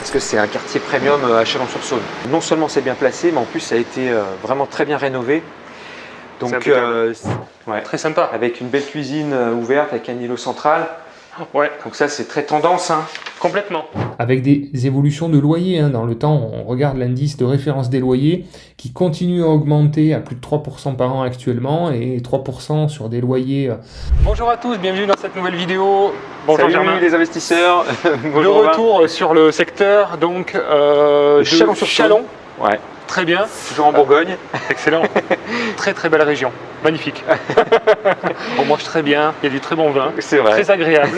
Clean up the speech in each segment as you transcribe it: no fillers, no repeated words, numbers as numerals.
parce que c'est un quartier premium à Chalon-sur-Saône. Non seulement c'est bien placé, mais en plus ça a été vraiment très bien rénové. Donc ouais, très sympa. Avec une belle cuisine ouverte, avec un îlot central. Ouais. Donc ça c'est très tendance. Hein. Complètement. Avec des évolutions de loyers dans le temps, on regarde l'indice de référence des loyers qui continue à augmenter à plus de 3% par an actuellement et 3% sur des loyers. Bonjour à tous, bienvenue dans cette nouvelle vidéo. Bonjour Salut Germain. Les investisseurs. De retour sur le secteur donc de Chalon. Ouais. Très bien. Toujours en Bourgogne. Excellent. Très très belle région. Magnifique. On mange très bien, il y a du très bon vin. C'est vrai. Très agréable.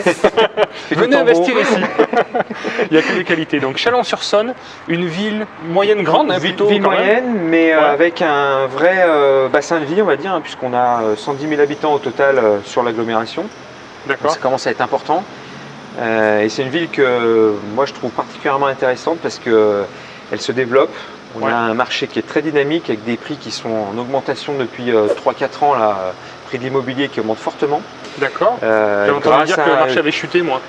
Venez investir ici. Il n'y a que des qualités. Donc Chalon-sur-Saône, une ville moyenne grande, plutôt. Ville moyenne, mais avec un vrai bassin de vie, on va dire, puisqu'on a 110 000 habitants au total sur l'agglomération. D'accord. Ça commence à être important. Et c'est une ville que moi je trouve particulièrement intéressante parce qu'elle se développe. On a un marché qui est très dynamique avec des prix qui sont en augmentation depuis 3-4 ans, là, prix de l'immobilier qui augmente fortement. D'accord. J'ai entendu dire que le marché avait chuté, moi.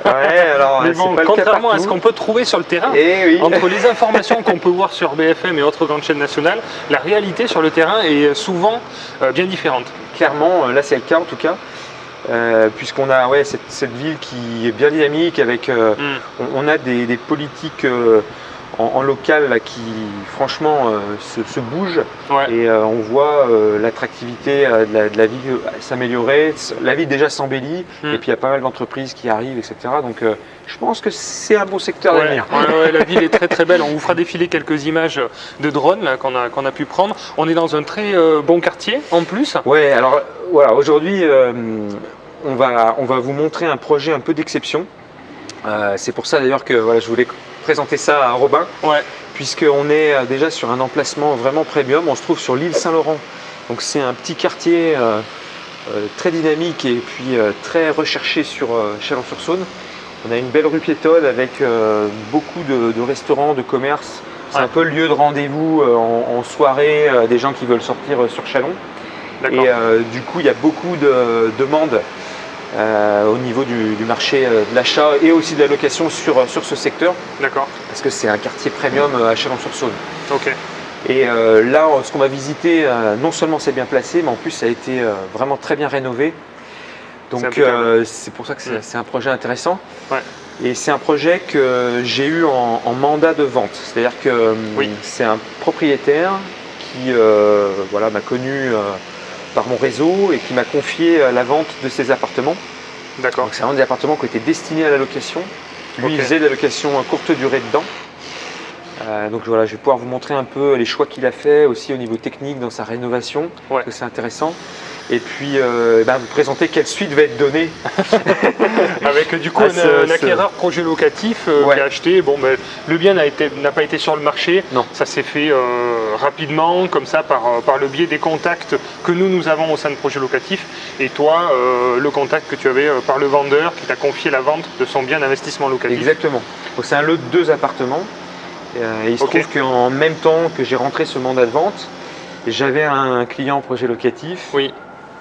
Ouais, alors mais bon, contrairement à ce qu'on peut trouver sur le terrain, entre les informations qu'on peut voir sur BFM et autres grandes chaînes nationales, la réalité sur le terrain est souvent bien différente. Clairement, là c'est le cas en tout cas. Puisqu'on a cette ville qui est bien dynamique avec on a des politiques en local là, qui franchement se bougent et on voit l'attractivité de la ville s'améliorer, la ville déjà s'embellit et puis il y a pas mal d'entreprises qui arrivent, etc. Donc je pense que c'est un beau secteur d'avenir. La ville est très très belle, on vous fera défiler quelques images de drones qu'on a pu prendre. On est dans un très bon quartier en plus. Ouais, alors voilà, aujourd'hui on va vous montrer un projet un peu d'exception. C'est pour ça d'ailleurs que je voulais présenter ça à Robin, puisqu'on est déjà sur un emplacement vraiment premium. On se trouve sur l'île Saint-Laurent, donc c'est un petit quartier très dynamique et puis très recherché sur Chalon-sur-Saône. On a une belle rue piétonne avec beaucoup de restaurants, de commerces. C'est un peu le lieu de rendez-vous en soirée des gens qui veulent sortir sur Chalon. Et du coup, il y a beaucoup de demandes au niveau du marché de l'achat et aussi de la location sur ce secteur. D'accord. Parce que c'est un quartier premium à Chalon-sur-Saône. Ok. Et là, ce qu'on va visiter, non seulement c'est bien placé, mais en plus ça a été vraiment très bien rénové. Donc c'est pour ça que c'est un projet intéressant. Ouais. Et c'est un projet que j'ai eu en mandat de vente. C'est-à-dire que c'est un propriétaire qui m'a connu par mon réseau et qui m'a confié la vente de ses appartements. D'accord. Donc c'est vraiment des appartements qui étaient destinés à la location. Lui, il faisait de la location à courte durée dedans. Donc voilà, je vais pouvoir vous montrer un peu les choix qu'il a fait aussi au niveau technique dans sa rénovation, parce que c'est intéressant. Et puis vous présenter quelle suite va être donnée. Avec du coup un acquéreur projet locatif qui a acheté. Bon, le bien n'a pas été sur le marché. Non. Ça s'est fait rapidement, comme ça, par le biais des contacts que nous avons au sein de projet locatif. Et toi, le contact que tu avais par le vendeur qui t'a confié la vente de son bien d'investissement locatif. Exactement. C'est un lot de 2 appartements. Et il se trouve qu'en même temps que j'ai rentré ce mandat de vente, j'avais un client projet locatif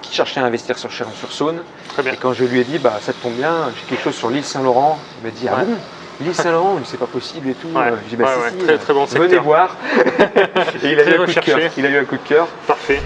qui cherchait à investir sur Chalon-sur-Saône. Et quand je lui ai dit, ça te tombe bien, j'ai quelque chose sur l'île Saint-Laurent, il m'a dit, ah bon, l'île Saint-Laurent, c'est pas possible et tout. J'ai dit, si, très bon secteur. Venez voir. Et il a eu un coup de cœur. Il a eu un coup de cœur. Parfait.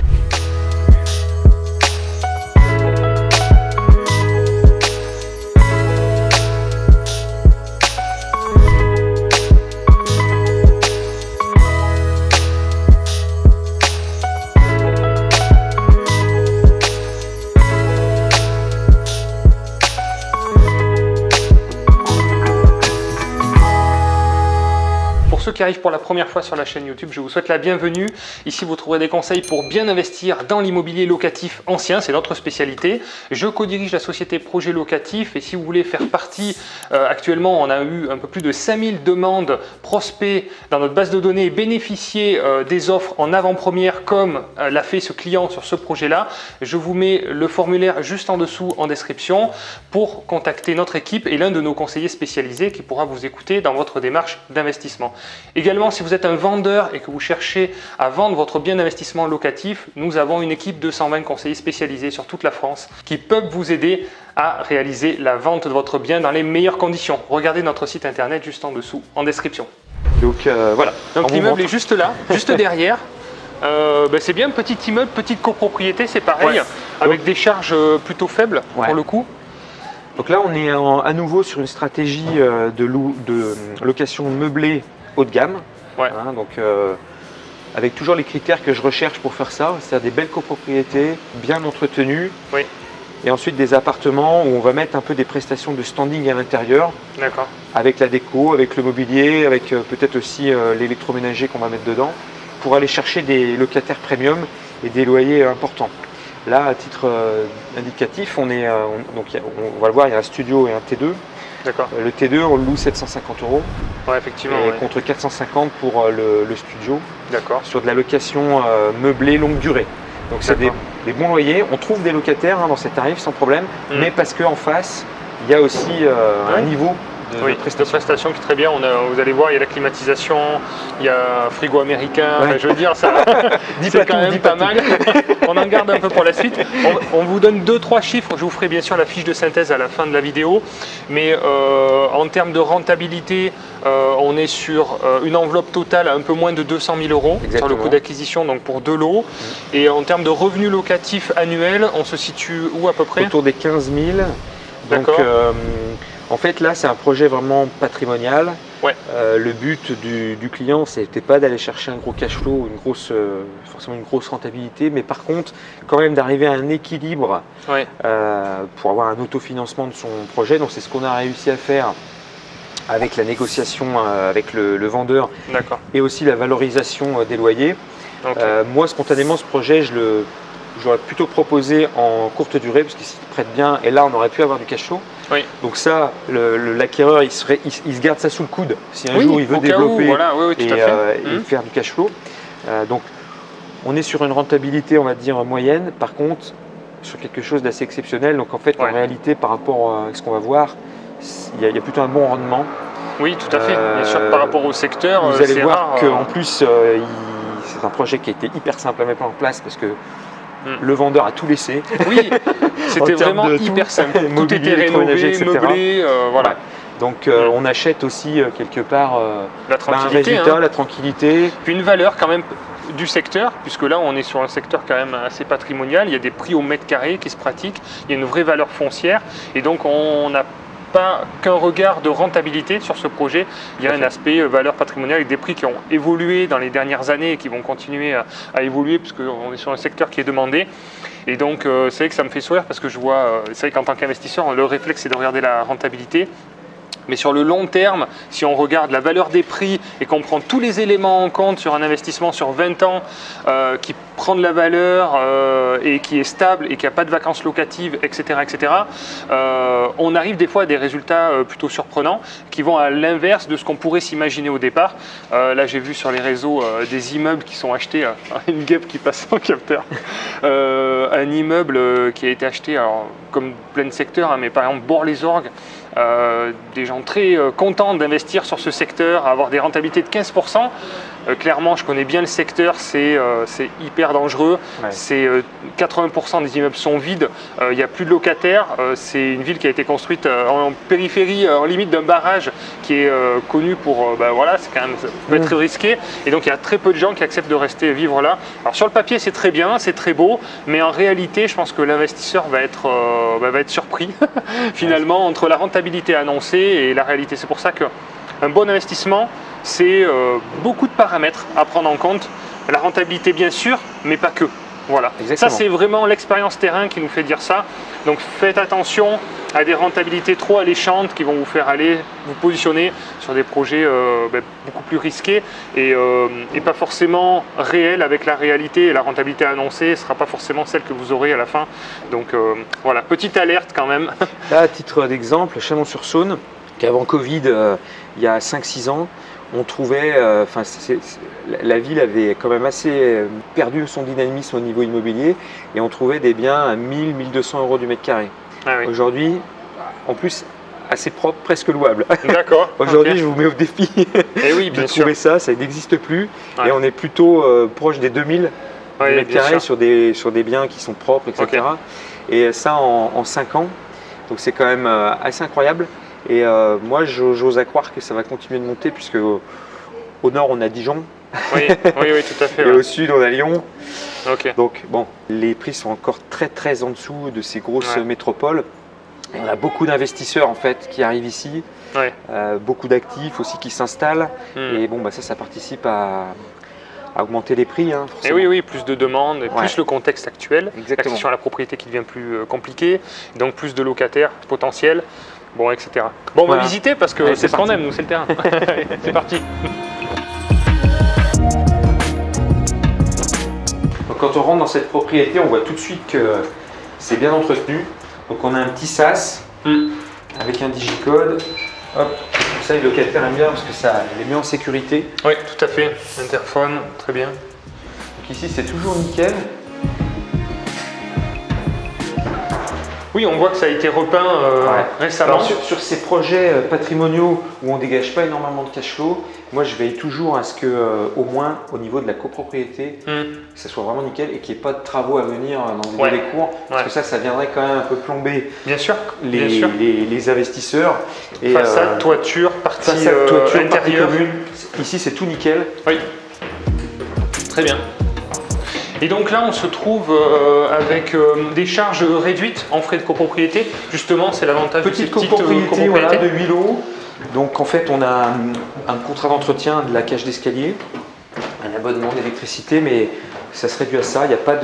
Ceux qui arrivent pour la première fois sur la chaîne YouTube, je vous souhaite la bienvenue. Ici, vous trouverez des conseils pour bien investir dans l'immobilier locatif ancien, c'est notre spécialité. Je co-dirige la société Projet Locatif et si vous voulez faire partie, actuellement, on a eu un peu plus de 5000 demandes prospects dans notre base de données et bénéficier des offres en avant-première comme l'a fait ce client sur ce projet-là. Je vous mets le formulaire juste en dessous en description pour contacter notre équipe et l'un de nos conseillers spécialisés qui pourra vous écouter dans votre démarche d'investissement. Également, si vous êtes un vendeur et que vous cherchez à vendre votre bien d'investissement locatif, nous avons une équipe de 120 conseillers spécialisés sur toute la France qui peuvent vous aider à réaliser la vente de votre bien dans les meilleures conditions. Regardez notre site internet juste en dessous, en description. Donc voilà. Donc l'immeuble est juste là, juste derrière. C'est bien, petit immeuble, petite copropriété, c'est pareil, avec des charges plutôt faibles pour le coup. Donc là, on est à nouveau sur une stratégie de location meublée haut de gamme. Hein, donc, avec toujours les critères que je recherche pour faire ça, c'est-à-dire des belles copropriétés, bien entretenues. Et ensuite des appartements où on va mettre un peu des prestations de standing à l'intérieur. D'accord. Avec la déco, avec le mobilier, avec peut-être aussi l'électroménager qu'on va mettre dedans, pour aller chercher des locataires premium et des loyers importants. Là, à titre indicatif, on va le voir, il y a un studio et un T2. D'accord. Le T2, on le loue 750 €. Ouais, effectivement. Et contre 450 pour le studio. D'accord. Sur de la location meublée longue durée. Donc c'est des bons loyers. On trouve des locataires dans ces tarifs sans problème, mais parce qu'en face, il y a aussi un niveau de prestation qui est très bien. Vous allez voir, il y a la climatisation, il y a un frigo américain. Je veux dire, ça, c'est quand même pas mal. On en garde un peu pour la suite. On vous donne 2-3 chiffres. Je vous ferai bien sûr la fiche de synthèse à la fin de la vidéo. Mais en termes de rentabilité, on est sur une enveloppe totale à un peu moins de 200 000 € sur le coût d'acquisition, donc pour 2 lots. Et en termes de revenus locatifs annuels, on se situe où à peu près? Autour des 15 000. Donc, en fait, là, c'est un projet vraiment patrimonial. Le but du client, c'était pas d'aller chercher un gros cash flow, forcément une grosse rentabilité, mais par contre, quand même d'arriver à un équilibre pour avoir un autofinancement de son projet. Donc, c'est ce qu'on a réussi à faire avec la négociation avec le vendeur et aussi la valorisation des loyers. Moi, spontanément, ce projet, j'aurais plutôt proposé en courte durée parce qu'il s'y prête bien et là on aurait pu avoir du cash flow. Donc ça, l'acquéreur il se garde ça sous le coude si un jour il veut développer et faire du cash flow. Donc on est sur une rentabilité on va dire moyenne, par contre sur quelque chose d'assez exceptionnel. Donc en fait en réalité par rapport à ce qu'on va voir, il y a plutôt un bon rendement. Oui, tout à fait. Bien sûr, par rapport au secteur, vous allez voir qu'en plus c'est un projet qui a été hyper simple à mettre en place parce que le vendeur a tout laissé. Oui, c'était vraiment hyper simple. Tout était rénové, meublé, voilà. Donc on achète aussi quelque part la tranquillité, un résultat, la tranquillité. Puis une valeur quand même du secteur, puisque là on est sur un secteur quand même assez patrimonial, il y a des prix au mètre carré qui se pratiquent, il y a une vraie valeur foncière et donc on n'a pas qu'un regard de rentabilité sur ce projet, il y a un aspect valeur patrimoniale avec des prix qui ont évolué dans les dernières années et qui vont continuer à évoluer puisqu'on est sur un secteur qui est demandé. Et donc c'est vrai que ça me fait sourire parce que je vois, c'est vrai qu'en tant qu'investisseur, le réflexe c'est de regarder la rentabilité. Mais sur le long terme, si on regarde la valeur des prix et qu'on prend tous les éléments en compte sur un investissement sur 20 ans qui prend de la valeur et qui est stable et qui n'a pas de vacances locatives, etc., on arrive des fois à des résultats plutôt surprenants qui vont à l'inverse de ce qu'on pourrait s'imaginer au départ. Là, j'ai vu sur les réseaux des immeubles qui sont achetés, une guêpe qui passe en capteur, un immeuble qui a été acheté alors, comme plein de secteurs, mais par exemple Bord-les-Orgues, des gens très contents d'investir sur ce secteur, avoir des rentabilités de 15%. Clairement, je connais bien le secteur, c'est hyper dangereux. C'est 80% des immeubles sont vides, il n'y a plus de locataires. C'est une ville qui a été construite en périphérie, en limite d'un barrage qui est connu pour, c'est quand même, ça peut être risqué. Et donc il y a très peu de gens qui acceptent de rester vivre là. Alors sur le papier, c'est très bien, c'est très beau, mais en réalité, je pense que l'investisseur va être surpris finalement entre la rentabilité annoncée et la réalité. C'est pour ça qu'un bon investissement, c'est beaucoup de paramètres à prendre en compte. La rentabilité bien sûr, mais pas que. Voilà. Exactement. Ça c'est vraiment l'expérience terrain qui nous fait dire ça. Donc faites attention à des rentabilités trop alléchantes qui vont vous faire aller vous positionner sur des projets beaucoup plus risqués et pas forcément réels avec la réalité, et la rentabilité annoncée ne sera pas forcément celle que vous aurez à la fin. Donc voilà, petite alerte quand même. Là, à titre d'exemple, Chalon-sur-Saône, qu'avant Covid, il y a 5-6 ans, on trouvait, la ville avait quand même assez perdu son dynamisme au niveau immobilier et on trouvait des biens à 1000-1200 € du mètre carré. Aujourd'hui, en plus, assez propre, presque louable. D'accord. Aujourd'hui, okay. je vous mets au défi Et oui, bien de sûr. trouver ça n'existe plus. Ouais. Et on est plutôt proche des 2000 mètres carrés sur des biens qui sont propres, etc. Okay. Et ça en 5 ans. Donc c'est quand même assez incroyable. Et moi, j'ose à croire que ça va continuer de monter, puisque au nord, on a Dijon. Oui, tout à fait. Et au sud, on a Lyon. Okay. Donc bon, les prix sont encore très en dessous de ces grosses métropoles. Et on a beaucoup d'investisseurs en fait qui arrivent ici, beaucoup d'actifs aussi qui s'installent. Et bon, ça participe à augmenter les prix. Hein, et oui, plus de demandes, et plus le contexte actuel, l'accession à la propriété qui devient plus compliquée, donc plus de locataires potentiels, bon, etc. Bon, on va visiter parce que c'est ce qu'on aime, nous, c'est le terrain. C'est parti. Donc, quand on rentre dans cette propriété, on voit tout de suite que c'est bien entretenu. Donc on a un petit sas avec un digicode. Hop, comme ça les locataires aiment bien parce que ça les met en sécurité. Oui, tout à fait. Interphone, très bien. Donc ici c'est toujours nickel. Oui, on voit que ça a été repeint récemment. Alors, sur ces projets patrimoniaux où on ne dégage pas énormément de cash flow, moi je veille toujours à ce que, au moins au niveau de la copropriété, que ça soit vraiment nickel et qu'il n'y ait pas de travaux à venir dans des délais courts. Parce que ça viendrait quand même un peu plomber les investisseurs. Et façade, toiture, partie intérieure. Commune. Ici c'est tout nickel. Oui, très bien. Et donc là, on se trouve avec des charges réduites en frais de copropriété. Justement, c'est l'avantage de ces petites copropriétés. Voilà, de 8 lots. Donc en fait, on a un contrat d'entretien de la cage d'escalier, un abonnement d'électricité, mais ça se réduit à ça. Il n'y a pas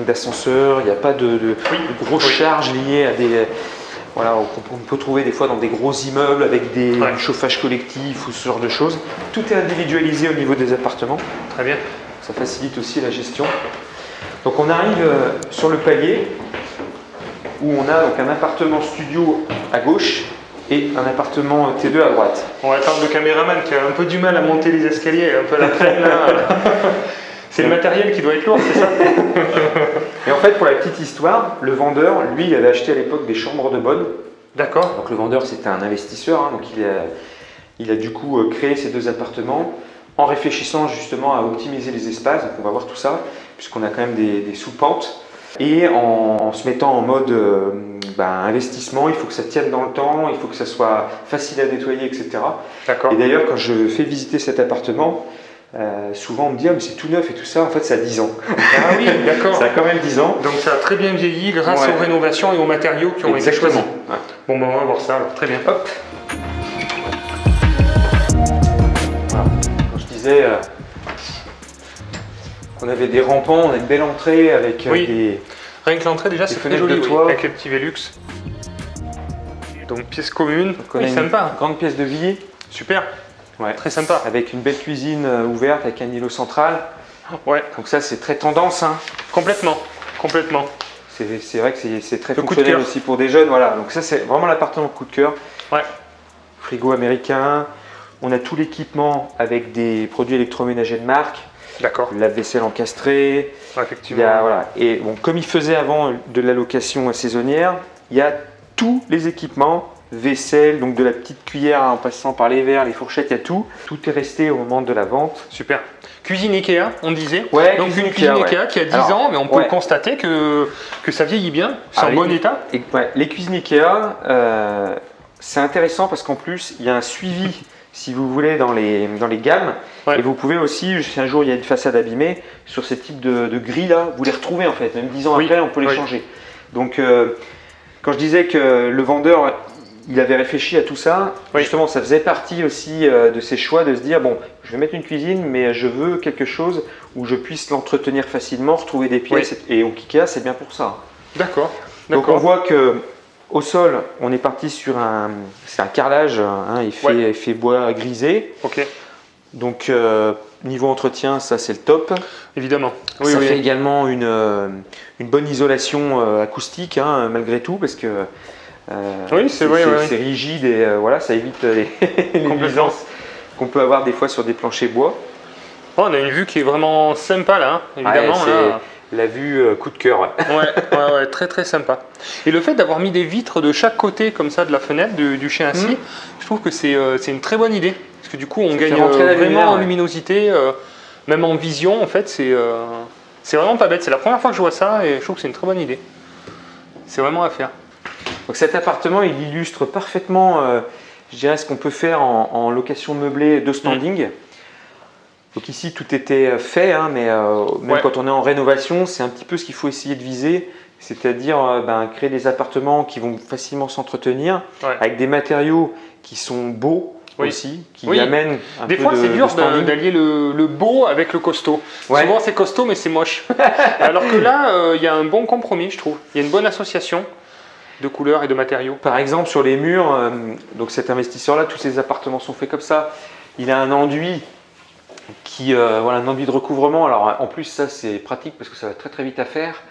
d'ascenseur, il n'y a pas de grosses charges liées à des... Voilà, on peut trouver des fois dans des gros immeubles avec des chauffages collectifs ou ce genre de choses. Tout est individualisé au niveau des appartements. Très bien. Ça facilite aussi la gestion. Donc on arrive sur le palier où on a donc un appartement studio à gauche et un appartement T2 à droite. On va attendre le caméraman qui a un peu du mal à monter les escaliers, un peu à la traîne là. C'est le matériel qui doit être lourd, c'est ça? Et en fait, pour la petite histoire, le vendeur, lui, il avait acheté à l'époque des chambres de bonne. D'accord. Donc le vendeur, c'était un investisseur, hein, donc il a du coup créé ces 2 appartements en réfléchissant justement à optimiser les espaces. Donc on va voir tout ça, puisqu'on a quand même des sous-pentes. Et en se mettant en mode investissement, il faut que ça tienne dans le temps, il faut que ça soit facile à nettoyer, etc. D'accord. Et d'ailleurs, quand je fais visiter cet appartement, souvent on me dit mais c'est tout neuf et tout ça, en fait ça a 10 ans. Ah oui, d'accord. Ça a quand même 10 ans. Donc ça a très bien vieilli grâce aux rénovations et aux matériaux qui ont été choisis. Ouais. Bon, on va voir ça alors. Très bien. Hop. Voilà. Quand je disais qu'on avait des rampants, on a une belle entrée avec des... Rien que l'entrée déjà c'est très joli, avec les petits Velux. Donc pièce commune, sympa. Grande pièce de vie. Super. Ouais. Très sympa. Avec une belle cuisine ouverte avec un îlot central. Ouais. Donc ça c'est très tendance. Hein. Complètement. C'est vrai que c'est très fonctionnel aussi pour des jeunes. Voilà. Donc ça c'est vraiment l'appartement coup de cœur. Ouais. Frigo américain. On a tout l'équipement avec des produits électroménagers de marque. D'accord. Lave-vaisselle encastré. Effectivement. Et bon, comme il faisait avant de la location saisonnière, il y a tous les équipements. Vaisselle, donc de la petite cuillère en passant par les verres, les fourchettes, il y a tout. Tout est resté au moment de la vente. Super. Cuisine Ikea, on disait. Ouais, donc une cuisine Ikea qui a 10 ans, mais on peut constater que ça vieillit bien, c'est en bon état. Les cuisines Ikea, c'est intéressant parce qu'en plus, il y a un suivi, si vous voulez, dans les gammes. Et vous pouvez aussi, si un jour il y a une façade abîmée, sur ces types de grilles-là, vous les retrouvez en fait. Même 10 ans après, on peut les changer. Donc, quand je disais que le vendeur... Il avait réfléchi à tout ça. Justement, ça faisait partie aussi de ses choix de se dire bon, je vais mettre une cuisine, mais je veux quelque chose où je puisse l'entretenir facilement, retrouver des pièces. Et au Ikea, c'est bien pour ça. D'accord. Donc on voit que au sol, on est parti sur c'est un carrelage. Hein, il fait bois grisé. Ok. Donc niveau entretien, ça c'est le top. Évidemment. Ça fait également une bonne isolation acoustique, hein, malgré tout, parce que c'est rigide et ça évite les nuisances qu'on peut avoir des fois sur des planchers bois. On a une vue qui est vraiment sympa là, évidemment. la vue coup de cœur. Ouais, très très sympa. Et le fait d'avoir mis des vitres de chaque côté comme ça de la fenêtre du chez Ainsi, je trouve que c'est une très bonne idée. Parce que du coup, on gagne vraiment en luminosité, même en vision, en fait, c'est vraiment pas bête. C'est la première fois que je vois ça et je trouve que c'est une très bonne idée. C'est vraiment à faire. Donc cet appartement, il illustre parfaitement, je dirais, ce qu'on peut faire en location meublée de standing. Donc ici, tout était fait, hein, mais même quand on est en rénovation, c'est un petit peu ce qu'il faut essayer de viser, c'est-à-dire créer des appartements qui vont facilement s'entretenir, avec des matériaux qui sont beaux aussi, qui amènent un peu de standing. Des fois, c'est dur d'allier le beau avec le costaud. Souvent, c'est costaud, mais c'est moche. Alors que là, il y a un bon compromis, je trouve. Il y a une bonne association de couleurs et de matériaux. Par exemple, sur les murs, donc cet investisseur-là, tous ses appartements sont faits comme ça. Il a un enduit un enduit de recouvrement. Alors en plus, ça c'est pratique parce que ça va très très vite à faire.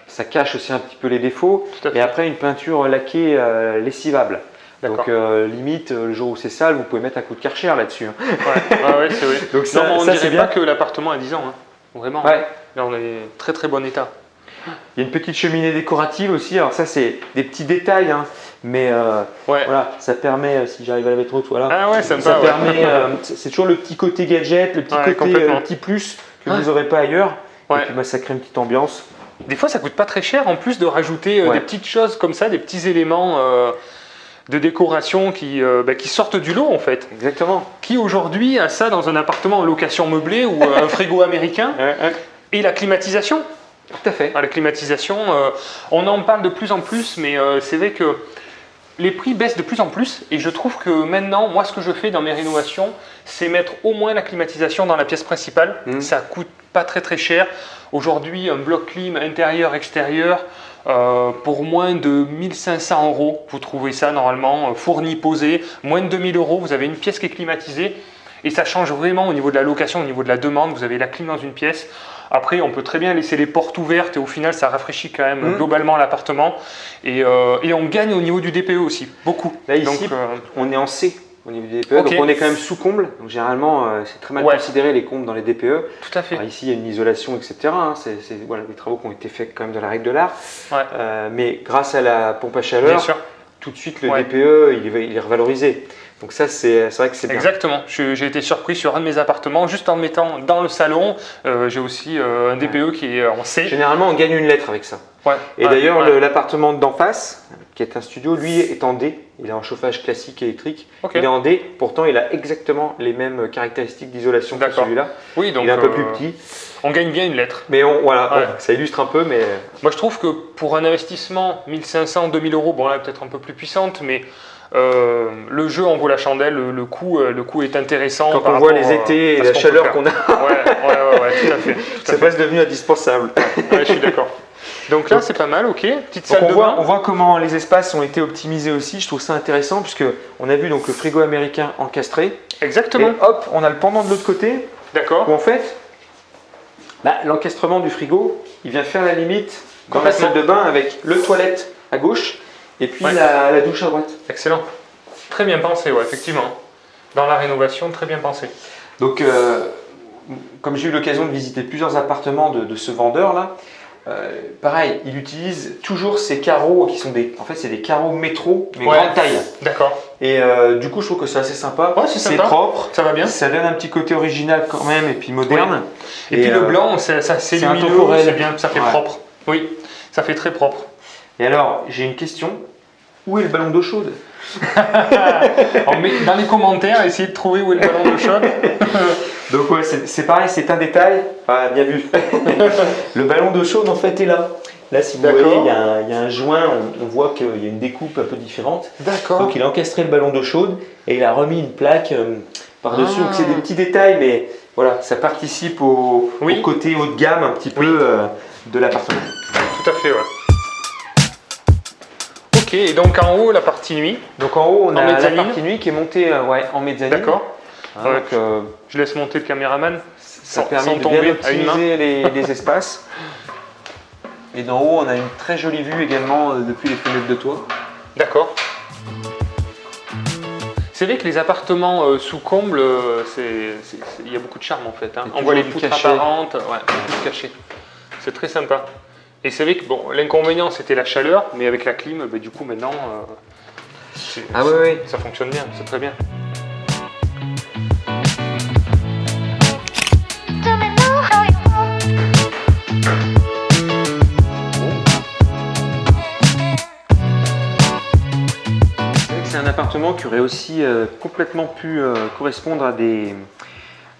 Ça cache aussi un petit peu les défauts. Et après, une peinture laquée lessivable. Donc limite, le jour où c'est sale, vous pouvez mettre un coup de Karcher là-dessus. Hein. C'est vrai. Donc ça, on ne dirait pas que l'appartement a 10 ans. Hein. Vraiment. Là, on est très très bon état. Il y a une petite cheminée décorative aussi. Alors ça, c'est des petits détails, hein. Mais voilà, ça permet, si j'arrive à la mettre haute, voilà. Ça permet, c'est toujours le petit côté gadget, le petit côté petit plus que vous n'aurez pas ailleurs. Et puis ça crée une petite ambiance. Des fois, ça coûte pas très cher en plus de rajouter des petites choses comme ça, des petits éléments de décoration qui sortent du lot en fait. Exactement. Qui aujourd'hui a ça dans un appartement en location meublée ou un frigo américain et la climatisation. Tout à fait. La climatisation, on en parle de plus en plus, mais c'est vrai que les prix baissent de plus en plus et je trouve que maintenant, moi ce que je fais dans mes rénovations, c'est mettre au moins la climatisation dans la pièce principale. Ça coûte pas très très cher. Aujourd'hui, un bloc clim intérieur-extérieur, pour moins de 1500 €, vous trouvez ça normalement, fourni, posé, moins de 2000 €, vous avez une pièce qui est climatisée et ça change vraiment au niveau de la location, au niveau de la demande, vous avez la clim dans une pièce. Après, on peut très bien laisser les portes ouvertes et au final, ça rafraîchit quand même globalement l'appartement. Et on gagne au niveau du DPE aussi, beaucoup. Là, ici, on est en C au niveau du DPE, donc on est quand même sous comble. Donc généralement, c'est très mal considéré les combles dans les DPE. Tout à fait. Alors, ici, il y a une isolation, etc. Hein. C'est des travaux qui ont été faits quand même dans la règle de l'art. Mais grâce à la pompe à chaleur, tout de suite, le DPE, il est revalorisé. Donc ça, c'est vrai que c'est bien. Exactement. J'ai été surpris sur un de mes appartements, juste en le mettant dans le salon. J'ai aussi un DPE qui est en C. Généralement, on gagne une lettre avec ça. Et d'ailleurs, l'appartement d'en face, qui est un studio, lui est en D. Il a un chauffage classique électrique. Il est en D. Pourtant, il a exactement les mêmes caractéristiques d'isolation que celui-là. Oui, donc il est un peu plus petit. On gagne bien une lettre. Mais ça illustre un peu. Mais moi, je trouve que pour un investissement, 1500, 2000 €, bon là, peut-être un peu plus puissante, mais le jeu en vaut la chandelle, le coût est intéressant. Quand on voit les étés et la chaleur qu'on a, tout à fait. C'est presque devenu indispensable. Je suis d'accord. Donc là, c'est pas mal, ok. Petite salle de bain. On voit comment les espaces ont été optimisés aussi. Je trouve ça intéressant puisque on a vu donc le frigo américain encastré. Exactement. Et hop, on a le pendant de l'autre côté. D'accord. Où en fait, l'encastrement du frigo, il vient faire la limite dans la salle de bain avec le toilette à gauche. Et puis la douche à droite. Excellent. Très bien pensé, effectivement. Dans la rénovation, très bien pensé. Donc, comme j'ai eu l'occasion de visiter plusieurs appartements de ce vendeur-là, pareil, il utilise toujours ces carreaux qui sont c'est des carreaux métro, mais grande taille. D'accord. Et du coup, je trouve que c'est assez sympa. C'est propre. Ça va bien. Ça donne un petit côté original quand même et puis moderne. Et puis le blanc, c'est lumineux, c'est bien, ça fait propre. Oui, ça fait très propre. Et alors, j'ai une question. Où est le ballon d'eau chaude? Dans les commentaires, essayez de trouver où est le ballon d'eau chaude. Donc c'est pareil, c'est un détail. Bien vu. Le ballon d'eau chaude en fait est là. Là, si vous voyez, il y a un joint, on voit qu'il y a une découpe un peu différente. D'accord. Donc il a encastré le ballon d'eau chaude et il a remis une plaque par-dessus. Donc c'est des petits détails, mais voilà, ça participe au côté haut de gamme un petit peu de l'appartement. Tout à fait, Ok, et donc en haut, la partie nuit. Donc en haut, on a la partie nuit qui est montée en mezzanine. D'accord. Je laisse monter le caméraman. Ça permet de bien optimiser les espaces. Et d'en haut, on a une très jolie vue également depuis les fenêtres de toit. D'accord. C'est vrai que les appartements sous comble, il y a beaucoup de charme en fait. On voit les poutres apparentes, beaucoup cachées. c'est très sympa. Et c'est vrai que bon, l'inconvénient c'était la chaleur, mais avec la clim, du coup maintenant, ça fonctionne bien, c'est très bien. C'est un appartement qui aurait aussi complètement pu correspondre à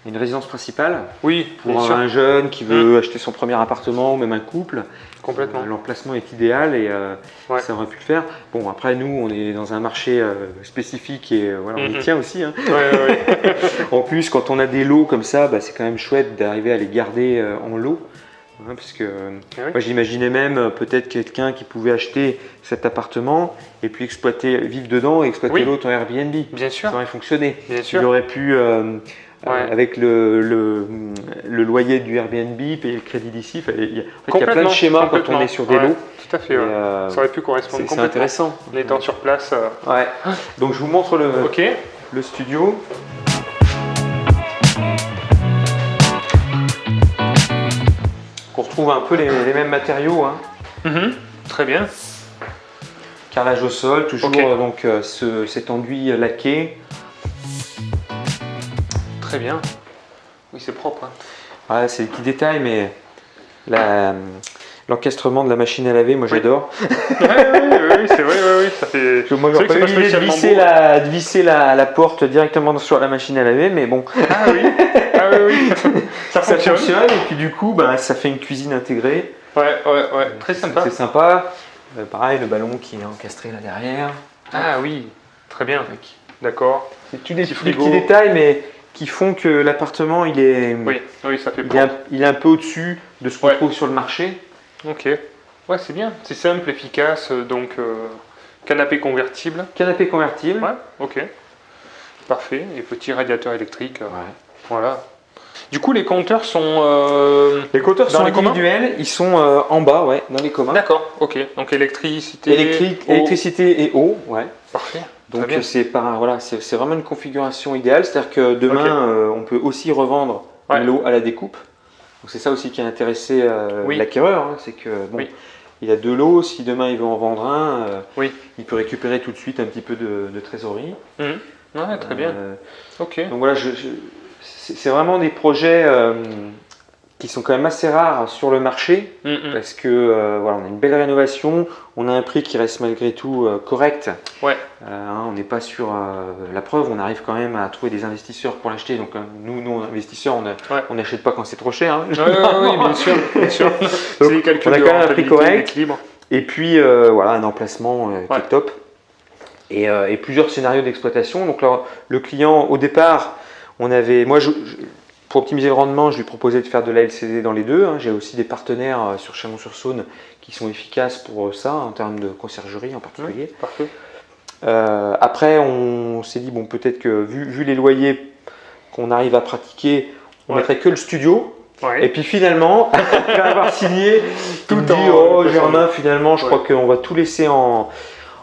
une résidence principale. Oui, pour un jeune qui veut acheter son premier appartement ou même un couple. Complètement. L'emplacement est idéal et ça aurait pu le faire. Bon, après nous, on est dans un marché spécifique et on y tient aussi. Hein. En plus, quand on a des lots comme ça, c'est quand même chouette d'arriver à les garder en lot. Parce que moi j'imaginais même peut-être quelqu'un qui pouvait acheter cet appartement et puis vivre dedans et exploiter l'autre en Airbnb. Bien sûr. Ça aurait fonctionné. Bien sûr. Il aurait pu, avec le loyer du Airbnb, payer le crédit d'ici. Il y a plein de schémas quand on est sur des lots. Tout à fait. Ça aurait pu correspondre complètement. C'est intéressant. En étant sur place. Donc je vous montre le studio. On retrouve un peu les mêmes matériaux. Très bien. Carrelage au sol, toujours donc cet enduit laqué. Très bien. Oui, c'est propre. C'est des petits détails, mais l'encastrement de la machine à laver, moi j'adore. Oui, c'est vrai, ça fait. Moi j'aurais pas eu l'idée de visser la porte directement sur la machine à laver, mais bon. Ah oui. Ça fonctionne. Et puis du coup, ça fait une cuisine intégrée. Très sympa. C'est sympa. Pareil, le ballon qui est encastré là derrière. Ah oui, très bien. D'accord. C'est tous des petits détails, mais qui font que l'appartement, il est, ça fait il est un peu au-dessus de ce qu'on trouve sur le marché. Ok. Ouais, c'est bien. C'est simple, efficace. Donc, canapé convertible. Canapé convertible. Ouais, ok. Parfait. Et petit radiateur électrique. Voilà. Du coup, les compteurs sont. Les compteurs sont individuels. Ils sont en bas, dans les communs. D'accord. Ok. Donc électricité. Électricité et eau. Parfait. Donc c'est vraiment une configuration idéale, c'est-à-dire que demain on peut aussi revendre l'eau à la découpe. Donc c'est ça aussi qui a intéressé l'acquéreur, c'est que il a 2 lots, si demain il veut en vendre un, il peut récupérer tout de suite un petit peu de trésorerie. Très bien. Ok. Donc voilà, c'est vraiment des projets qui sont quand même assez rares sur le marché parce que on a une belle rénovation, on a un prix qui reste malgré tout correct. On n'est pas sur la preuve, on arrive quand même à trouver des investisseurs pour l'acheter. Donc nous investisseurs, on n'achète pas quand c'est trop cher. Oui, bien sûr. Donc, on a quand même un prix correct. Et puis un emplacement qui est top. Et plusieurs scénarios d'exploitation. Donc là, le client au départ, pour optimiser le rendement, je lui proposais de faire de la LCD dans les deux. J'ai aussi des partenaires sur Chalon-sur-Saône qui sont efficaces pour ça, en termes de conciergerie en particulier. Parfait. Après, on s'est dit, peut-être que vu les loyers qu'on arrive à pratiquer, on mettrait que le studio. Et puis finalement, après avoir signé, Germain, finalement, je crois qu'on va tout laisser en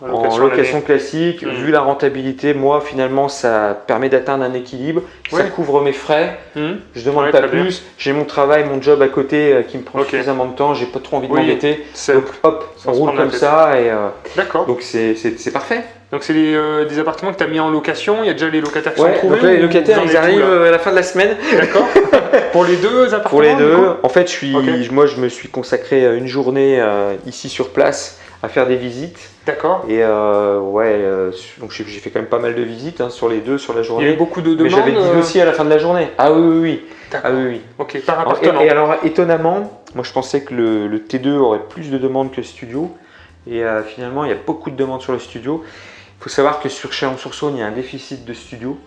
location classique. Vu la rentabilité, moi finalement ça permet d'atteindre un équilibre, ça couvre mes frais, je demande pas plus, j'ai mon travail, mon job à côté qui me prend suffisamment de temps, j'ai pas trop envie de m'embêter, donc hop, on roule comme ça et donc c'est parfait. Donc c'est des appartements que tu as mis en location, il y a déjà les locataires qui sont trouvés? Donc là, les locataires ils arrivent à la fin de la semaine. D'accord. Pour les 2 appartements? Pour les 2, en fait moi je me suis consacré une journée ici sur place à faire des visites. D'accord. Et donc j'ai fait quand même pas mal de visites sur les 2 sur la journée. Il y a eu beaucoup de demandes. Mais j'avais 10 dossiers à la fin de la journée. Ah oui. D'accord. Ok, par appartement. Et alors étonnamment, moi je pensais que le T2 aurait plus de demandes que le studio. Et finalement il y a beaucoup de demandes sur le studio. Il faut savoir que sur Chalon-sur-Saône il y a un déficit de studio.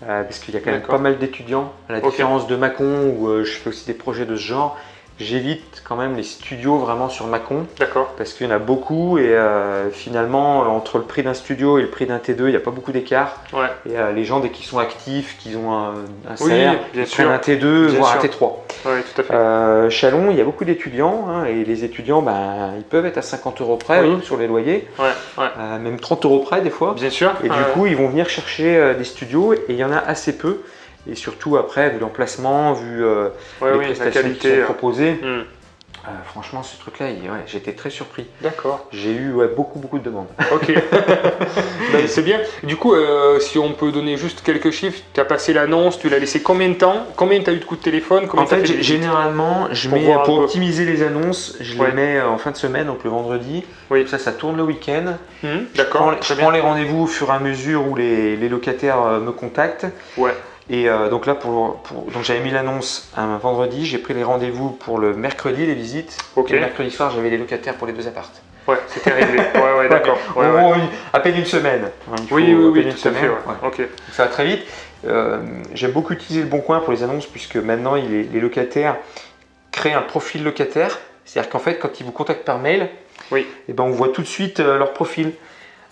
Parce qu'il y a quand même pas mal d'étudiants. À la différence de Mâcon où je fais aussi des projets de ce genre. J'évite quand même les studios vraiment sur Mâcon. D'accord. Parce qu'il y en a beaucoup et finalement, entre le prix d'un studio et le prix d'un T2, il n'y a pas beaucoup d'écart. Et les gens, dès qu'ils sont actifs, qu'ils ont un salaire, ils prennent un T2, voire un T3. Oui, tout à fait. Chalon, il y a beaucoup d'étudiants et les étudiants, ils peuvent être à 50 € près sur les loyers. Même 30 € près des fois. Bien sûr. Et du coup, ils vont venir chercher des studios et il y en a assez peu. Et surtout après, vu l'emplacement, vu les prestations qui sont proposées, Franchement, ce truc-là, j'étais très surpris. D'accord. J'ai eu beaucoup de demandes. Ok. Ben, c'est bien. Du coup, si on peut donner juste quelques chiffres, tu as passé l'annonce, tu l'as laissé combien de temps? Combien tu as eu de coups de téléphone? En fait, généralement, pour optimiser les annonces, je les mets en fin de semaine, donc le vendredi. Oui. Ça tourne le week-end. D'accord. Je prends les rendez-vous au fur et à mesure où les locataires me contactent. Ouais. Et donc là, donc j'avais mis l'annonce un vendredi, j'ai pris les rendez-vous pour le mercredi, les visites. Ok. Et le mercredi soir, j'avais les locataires pour les 2 appartes. Ouais, c'était réglé. Ouais, d'accord. À peine une semaine. Oui, tout à fait. Ok. Donc ça va très vite. J'aime beaucoup utiliser le Bon Coin pour les annonces, puisque maintenant, les locataires créent un profil locataire. C'est-à-dire qu'en fait, quand ils vous contactent par mail, et ben, on voit tout de suite leur profil.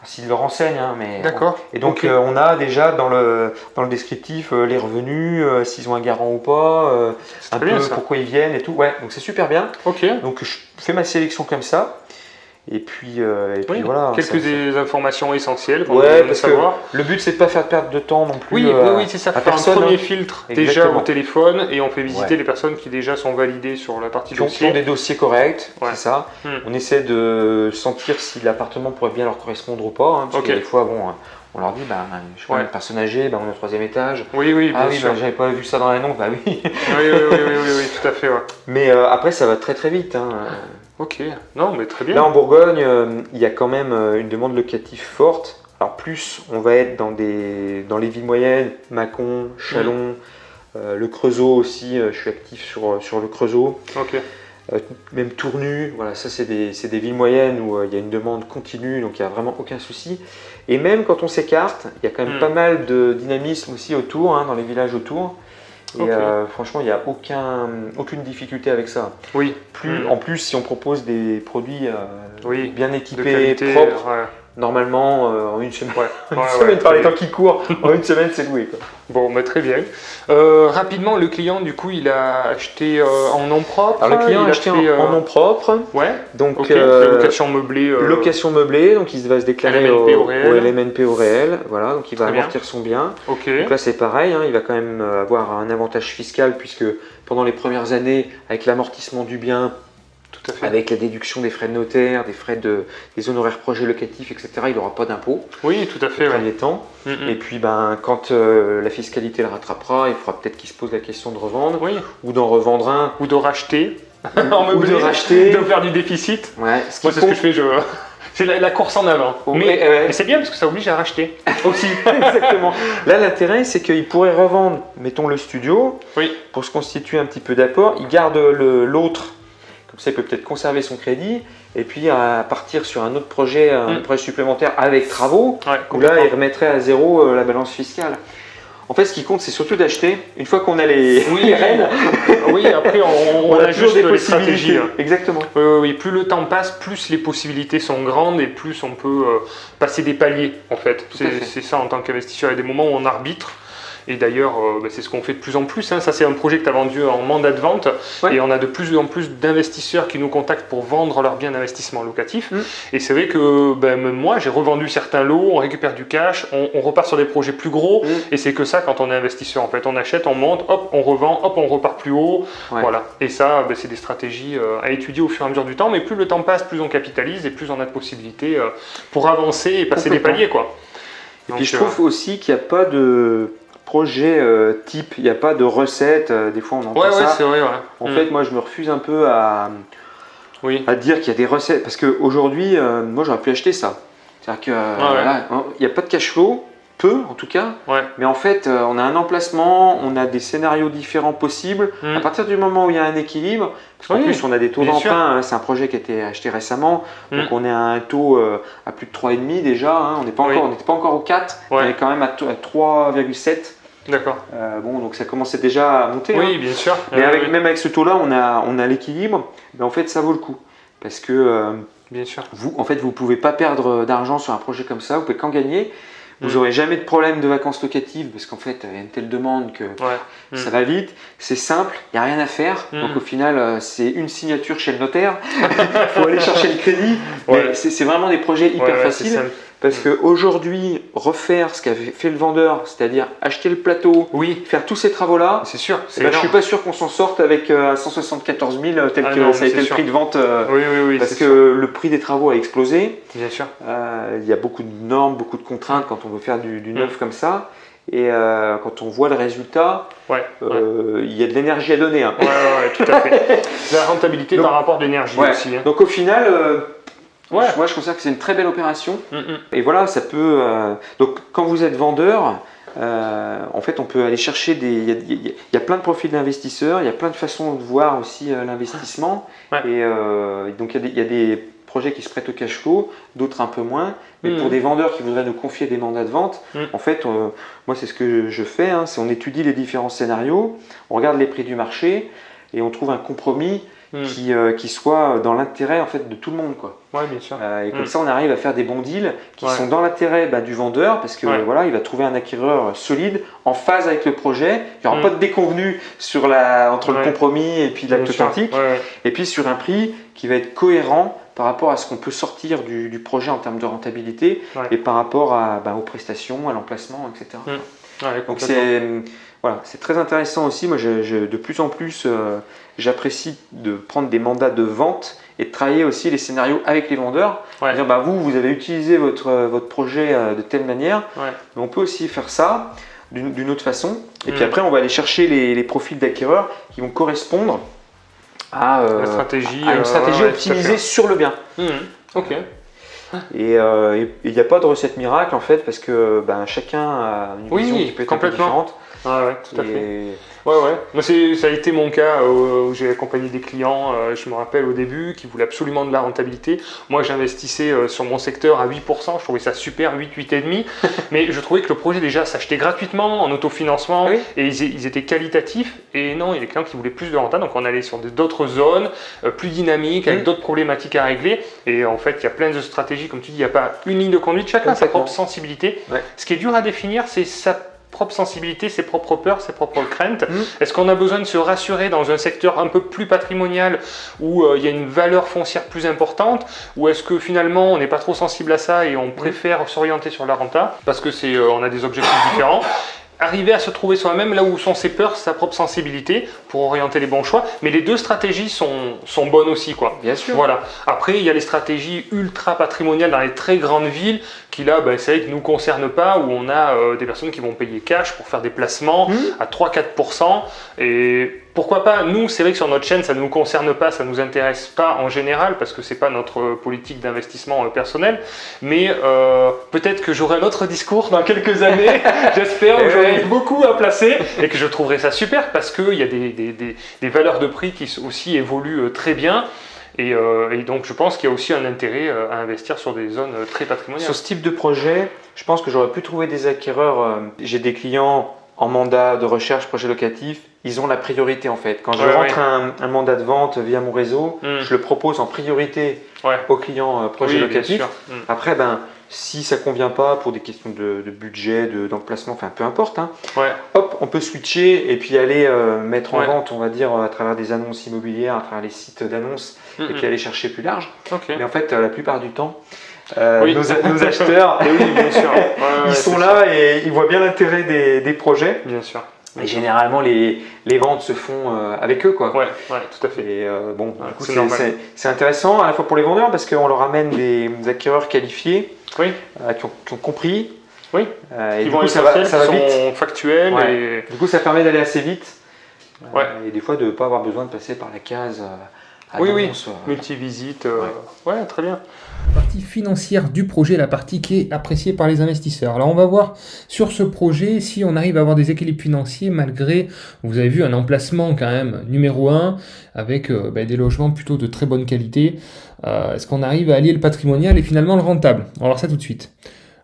S'ils le renseignent, mais d'accord. Et donc on a déjà dans le descriptif les revenus, s'ils ont un garant ou pas, un peu pourquoi ils viennent et tout. Ouais, donc c'est super bien. Ok. Donc je fais ma sélection comme ça. Et puis voilà. Quelques informations essentielles qu'on doit savoir. Le but c'est de pas faire perdre de temps non plus. Oui, c'est ça. Faire un premier filtre déjà au téléphone et on fait visiter les personnes qui déjà sont validées sur la partie dossier. Qui ont des dossiers corrects, c'est ça. On essaie de sentir si l'appartement pourrait bien leur correspondre ou pas. Parce que des fois, on leur dit, je suis une personne âgée, on est au 3e étage. Oui, bien sûr. J'avais pas vu ça dans l'annonce, oui. oui, tout à fait. Ouais. Mais après, ça va très très vite. Ok, non, mais très bien. Là en Bourgogne, il y a quand même une demande locative forte. Alors plus on va être dans les villes moyennes, Mâcon, Châlons, le Creusot aussi, je suis actif sur le Creusot. Ok. Même Tournu, voilà, ça c'est des villes moyennes où il y a une demande continue, donc il n'y a vraiment aucun souci. Et même quand on s'écarte, il y a quand même pas mal de dynamisme aussi autour, dans les villages autour. Et franchement, il n'y a aucune difficulté avec ça. Oui. En plus, si on propose des produits bien équipés, qualité, propres, normalement, en une semaine, par les temps qui courent, en une semaine, c'est loué. Bon, très bien. Rapidement, le client, du coup, il a acheté en nom propre. Alors, le client a acheté en nom propre. Ouais. Donc, location meublée. Location meublée, donc il va se déclarer au LMNP au réel. Voilà, donc il va amortir son bien. Ok. Donc là, c'est pareil, il va quand même avoir un avantage fiscal, puisque pendant les premières années, avec l'amortissement du bien, avec la déduction des frais de notaire, des frais des honoraires projets locatifs, etc., il n'aura pas d'impôt. Oui, tout à fait. Premier temps. Et puis, quand la fiscalité le rattrapera, il faudra peut-être qu'il se pose la question de revendre, ou d'en revendre un. Ou de racheter. Ou de racheter. De faire du déficit. Ouais, moi, c'est ce que je fais. C'est la course en avant. Mais c'est bien parce que ça oblige à racheter aussi. Exactement. Là, l'intérêt, c'est qu'il pourrait revendre, mettons, le studio, pour se constituer un petit peu d'apport. Il garde l'autre. Comme ça, il peut peut-être conserver son crédit et puis partir sur un autre projet, un projet supplémentaire avec travaux, où là, il remettrait à zéro la balance fiscale. En fait, ce qui compte, c'est surtout d'acheter. Une fois qu'on a les rênes, après, on a juste les stratégies. Exactement. Oui, plus le temps passe, plus les possibilités sont grandes et plus on peut passer des paliers, en fait. C'est ça, en tant qu'investisseur. Il y a des moments où on arbitre. Et d'ailleurs, c'est ce qu'on fait de plus en plus. Ça, c'est un projet que tu as vendu en mandat de vente. Et on a de plus en plus d'investisseurs qui nous contactent pour vendre leurs biens d'investissement locatif. Et c'est vrai que même moi, j'ai revendu certains lots, on récupère du cash, on repart sur des projets plus gros. Et c'est que ça quand on est investisseur. En fait, on achète, on monte, hop, on revend, hop, on repart plus haut. Voilà. Et ça, c'est des stratégies à étudier au fur et à mesure du temps. Mais plus le temps passe, plus on capitalise et plus on a de possibilités pour avancer et passer des paliers, quoi. Et puis je trouve aussi qu'il n'y a pas de projet type, il n'y a pas de recette, des fois on entend ça. C'est vrai, En fait, moi je me refuse un peu à dire qu'il y a des recettes, parce qu'aujourd'hui, moi j'aurais pu acheter ça. C'est-à-dire qu'il n'y a pas de cash flow, peu en tout cas, mais en fait on a un emplacement, on a des scénarios différents possibles. À partir du moment où il y a un équilibre, parce qu'en plus on a des taux d'emprunt, c'est un projet qui a été acheté récemment, donc on est à un taux à plus de 3,5 déjà, on n'était pas encore au 4, on est quand même à 3,7. D'accord. Donc ça commençait déjà à monter. Oui, bien sûr. Mais même avec ce taux-là, on a l'équilibre. Mais en fait, ça vaut le coup. Parce que bien sûr. Vous ne pouvez pas perdre d'argent sur un projet comme ça. Vous pouvez qu'en gagner. Vous n'aurez jamais de problème de vacances locatives parce qu'en fait, il y a une telle demande que ça va vite. C'est simple, il n'y a rien à faire. Donc au final, c'est une signature chez le notaire. Il faut aller chercher le crédit. Mais c'est vraiment des projets hyper faciles. Parce qu'aujourd'hui, refaire ce qu'avait fait le vendeur, c'est-à-dire acheter le plateau, faire tous ces travaux-là, c'est sûr. je ne suis pas sûr qu'on s'en sorte avec 174 000 tel que ça a été le prix de vente. Parce que le prix des travaux a explosé. Bien sûr. Il y a beaucoup de normes, beaucoup de contraintes quand on veut faire du neuf comme ça. Et quand on voit le résultat, il y a de l'énergie à donner. Hein. Tout à fait. La rentabilité par rapport à l'énergie aussi. Hein. Donc au final, moi je considère que c'est une très belle opération. Et voilà, ça peut. Donc quand vous êtes vendeur, en fait, on peut aller chercher il y a plein de profils d'investisseurs, il y a plein de façons de voir aussi l'investissement. Et donc il y a des projets qui se prêtent au cash flow, d'autres un peu moins. Mais pour des vendeurs qui voudraient nous confier des mandats de vente, en fait, moi c'est ce que je fais, c'est on étudie les différents scénarios, on regarde les prix du marché et on trouve un compromis qui soit dans l'intérêt en fait de tout le monde, quoi. Bien sûr. Et comme ça, on arrive à faire des bons deals qui sont dans l'intérêt du vendeur, parce que il va trouver un acquéreur solide, en phase avec le projet. Il n'y aura pas de déconvenue entre le compromis et puis l'acte authentique. Et puis sur un prix qui va être cohérent par rapport à ce qu'on peut sortir du projet en termes de rentabilité et par rapport aux prestations, à l'emplacement, etc. Donc c'est très intéressant aussi. Moi, de plus en plus, j'apprécie de prendre des mandats de vente et de travailler aussi les scénarios avec les vendeurs. Dire, vous avez utilisé votre projet de telle manière, mais on peut aussi faire ça d'une autre façon. Et puis après, on va aller chercher les profils d'acquéreurs qui vont correspondre à une stratégie optimisée sur le bien. Ok. Et il n'y a pas de recette miracle en fait, parce que chacun a une vision qui peut être un peu différente. Tout à fait. Moi, ça a été mon cas où j'ai accompagné des clients, je me rappelle au début, qui voulaient absolument de la rentabilité. Moi, j'investissais sur mon secteur à 8%, je trouvais ça super, 8,5%. Mais je trouvais que le projet déjà s'achetait gratuitement en autofinancement et ils étaient qualitatifs. Et non, il y a des clients qui voulaient plus de renta, donc on allait sur d'autres zones, plus dynamiques, avec d'autres problématiques à régler. Et en fait, il y a plein de stratégies, comme tu dis, il n'y a pas une ligne de conduite, chacun a sa propre sensibilité. Ce qui est dur à définir, c'est sa propre sensibilité, ses propres peurs, ses propres craintes. Est-ce qu'on a besoin de se rassurer dans un secteur un peu plus patrimonial où il y a une valeur foncière plus importante, ou est-ce que finalement on n'est pas trop sensible à ça et on préfère s'orienter sur la renta parce que on a des objectifs différents? Arriver à se trouver soi-même là où sont ses peurs, sa propre sensibilité pour orienter les bons choix. Mais les deux stratégies sont bonnes aussi, quoi. Bien sûr. Voilà. Après, il y a les stratégies ultra patrimoniales dans les très grandes villes qui là, c'est vrai que ne nous concernent pas, où on a des personnes qui vont payer cash pour faire des placements à 3-4%. Et pourquoi pas? Nous, c'est vrai que sur notre chaîne, ça ne nous concerne pas, ça ne nous intéresse pas en général parce que ce n'est pas notre politique d'investissement personnel. Mais peut-être que j'aurai un autre discours dans quelques années, j'espère, où j'aurai beaucoup à placer et que je trouverai ça super parce qu'il y a des valeurs de prix qui aussi évoluent très bien. Et donc je pense qu'il y a aussi un intérêt à investir sur des zones très patrimoniales. Sur ce type de projet, je pense que j'aurais pu trouver des acquéreurs. J'ai des clients en mandat de recherche, projet locatif, ils ont la priorité en fait. Quand je rentre un mandat de vente via mon réseau, je le propose en priorité aux clients projet locatif. Après, si ça ne convient pas pour des questions de budget, d'emplacement, enfin peu importe, hop, on peut switcher et puis aller mettre en vente, on va dire, à travers des annonces immobilières, à travers les sites d'annonces, et puis aller chercher plus large. Mais en fait, la plupart du temps, nos acheteurs, bien sûr. Ils sont là et ils voient bien l'intérêt des projets. Bien sûr. Et généralement, les ventes se font avec eux, quoi. Tout à fait. Et c'est intéressant à la fois pour les vendeurs parce qu'on leur amène des acquéreurs qualifiés qui ont compris. Et du coup, ça va vite. Factuels. Et... Du coup, ça permet d'aller assez vite. Et des fois, de ne pas avoir besoin de passer par la case. Multivisite. Très bien. La partie financière du projet, la partie qui est appréciée par les investisseurs. Alors on va voir sur ce projet si on arrive à avoir des équilibres financiers malgré, vous avez vu, un emplacement quand même numéro 1 avec des logements plutôt de très bonne qualité. Est-ce qu'on arrive à allier le patrimonial et finalement le rentable? On va voir ça tout de suite.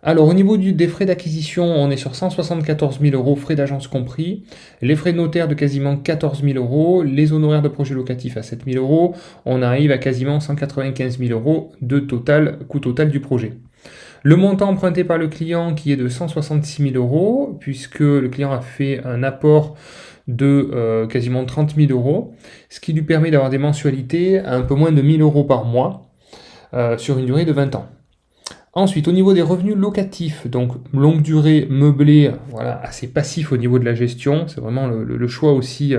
Alors au niveau des frais d'acquisition, on est sur 174 000 euros, frais d'agence compris, les frais de notaire de quasiment 14 000 euros, les honoraires de projet locatif à 7 000 euros, on arrive à quasiment 195 000 euros de coût total du projet. Le montant emprunté par le client qui est de 166 000 euros, puisque le client a fait un apport de quasiment 30 000 euros, ce qui lui permet d'avoir des mensualités à un peu moins de 1 000 euros par mois sur une durée de 20 ans. Ensuite, au niveau des revenus locatifs, donc longue durée, meublé, voilà, assez passif au niveau de la gestion, c'est vraiment le choix aussi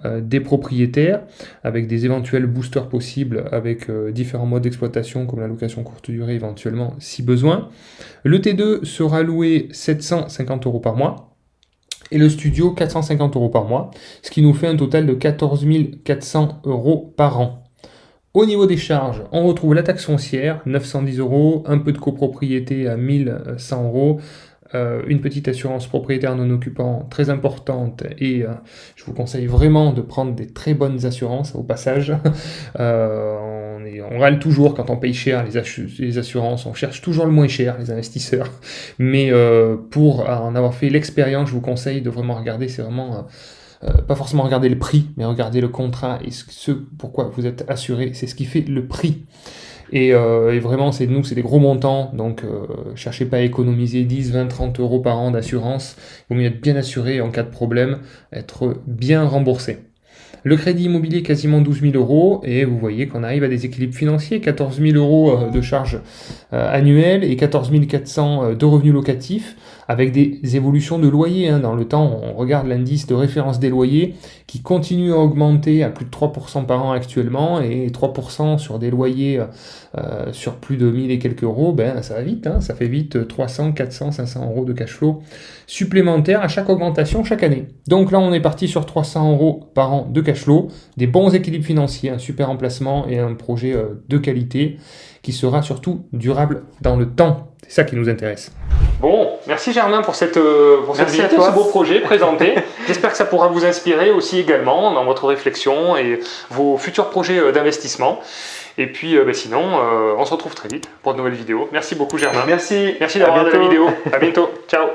des propriétaires, avec des éventuels boosters possibles, avec différents modes d'exploitation comme la location courte durée éventuellement si besoin. Le T2 sera loué 750 € par mois. Et le studio 450 € par mois, ce qui nous fait un total de 14 400 € par an. Au niveau des charges, on retrouve la taxe foncière, 910 €, un peu de copropriété à 1100 €, une petite assurance propriétaire non occupant très importante et je vous conseille vraiment de prendre des très bonnes assurances au passage. On râle toujours quand on paye cher les assurances, on cherche toujours le moins cher, les investisseurs. Mais pour en avoir fait l'expérience, je vous conseille de vraiment regarder, c'est vraiment... pas forcément regarder le prix, mais regarder le contrat et ce pourquoi vous êtes assuré, c'est ce qui fait le prix. Et vraiment, c'est des gros montants, donc cherchez pas à économiser 10, 20, 30 € par an d'assurance. Il vaut mieux être bien assuré en cas de problème, être bien remboursé. Le crédit immobilier, quasiment 12 000 € et vous voyez qu'on arrive à des équilibres financiers, 14 000 € de charges annuelles et 14 400 de revenus locatifs, avec des évolutions de loyer. Dans le temps, on regarde l'indice de référence des loyers qui continue à augmenter à plus de 3% par an actuellement, et 3% sur des loyers sur plus de 1000 et quelques euros, ça va vite, ça fait vite 300, 400, 500 € de cash flow supplémentaire à chaque augmentation chaque année. Donc là, on est parti sur 300 € par an de cash flow, des bons équilibres financiers, un super emplacement et un projet de qualité qui sera surtout durable dans le temps. C'est ça qui nous intéresse. Bon, merci Germain pour cette visite, ce beau projet présenté. J'espère que ça pourra vous inspirer aussi également dans votre réflexion et vos futurs projets d'investissement. Et puis sinon, on se retrouve très vite pour de nouvelles vidéos. Merci beaucoup Germain. Merci. Merci d'avoir regardé la vidéo. À bientôt. Ciao.